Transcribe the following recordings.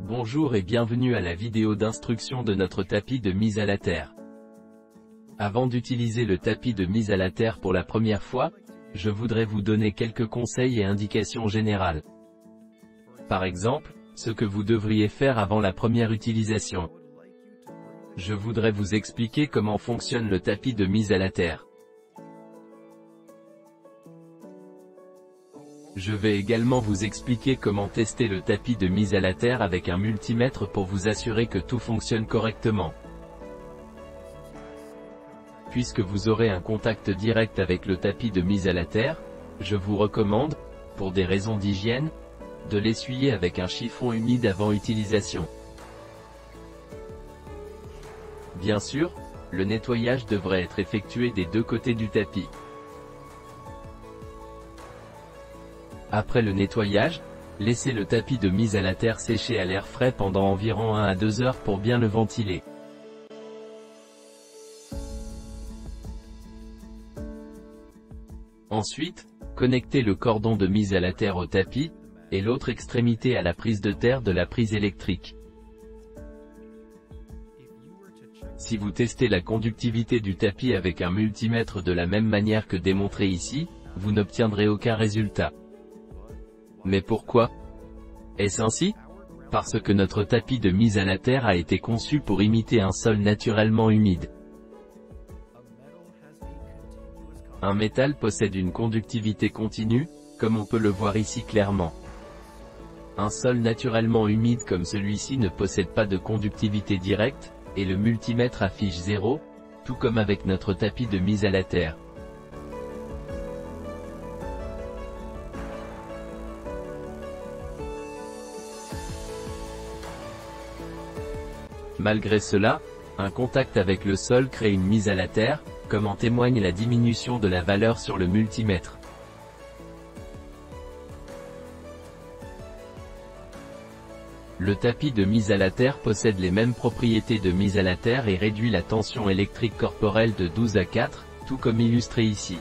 Bonjour et bienvenue à la vidéo d'instruction de notre tapis de mise à la terre. Avant d'utiliser le tapis de mise à la terre pour la première fois, je voudrais vous donner quelques conseils et indications générales. Par exemple, ce que vous devriez faire avant la première utilisation. Je voudrais vous expliquer comment fonctionne le tapis de mise à la terre. Je vais également vous expliquer comment tester le tapis de mise à la terre avec un multimètre pour vous assurer que tout fonctionne correctement. Puisque vous aurez un contact direct avec le tapis de mise à la terre, je vous recommande, pour des raisons d'hygiène, de l'essuyer avec un chiffon humide avant utilisation. Bien sûr, le nettoyage devrait être effectué des deux côtés du tapis. Après le nettoyage, laissez le tapis de mise à la terre sécher à l'air frais pendant environ 1 à 2 heures pour bien le ventiler. Ensuite, connectez le cordon de mise à la terre au tapis, et l'autre extrémité à la prise de terre de la prise électrique. Si vous testez la conductivité du tapis avec un multimètre de la même manière que démontré ici, vous n'obtiendrez aucun résultat. Mais pourquoi? Est-ce ainsi? Parce que notre tapis de mise à la terre a été conçu pour imiter un sol naturellement humide. Un métal possède une conductivité continue, comme on peut le voir ici clairement. Un sol naturellement humide comme celui-ci ne possède pas de conductivité directe, et le multimètre affiche 0, tout comme avec notre tapis de mise à la terre. Malgré cela, un contact avec le sol crée une mise à la terre, comme en témoigne la diminution de la valeur sur le multimètre. Le tapis de mise à la terre possède les mêmes propriétés de mise à la terre et réduit la tension électrique corporelle de 12 à 4, tout comme illustré ici.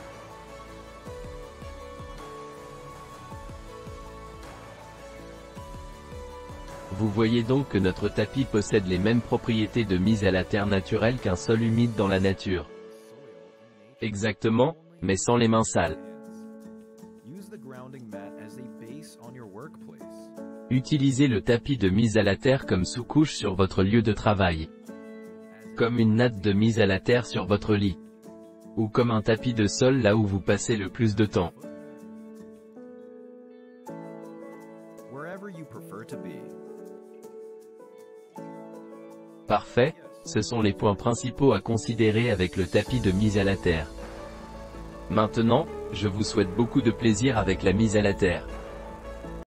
Vous voyez donc que notre tapis possède les mêmes propriétés de mise à la terre naturelle qu'un sol humide dans la nature. Exactement, mais sans les mains sales. Utilisez le tapis de mise à la terre comme sous-couche sur votre lieu de travail. Comme une natte de mise à la terre sur votre lit. Ou comme un tapis de sol là où vous passez le plus de temps. Parfait, ce sont les points principaux à considérer avec le tapis de mise à la terre. Maintenant, je vous souhaite beaucoup de plaisir avec la mise à la terre.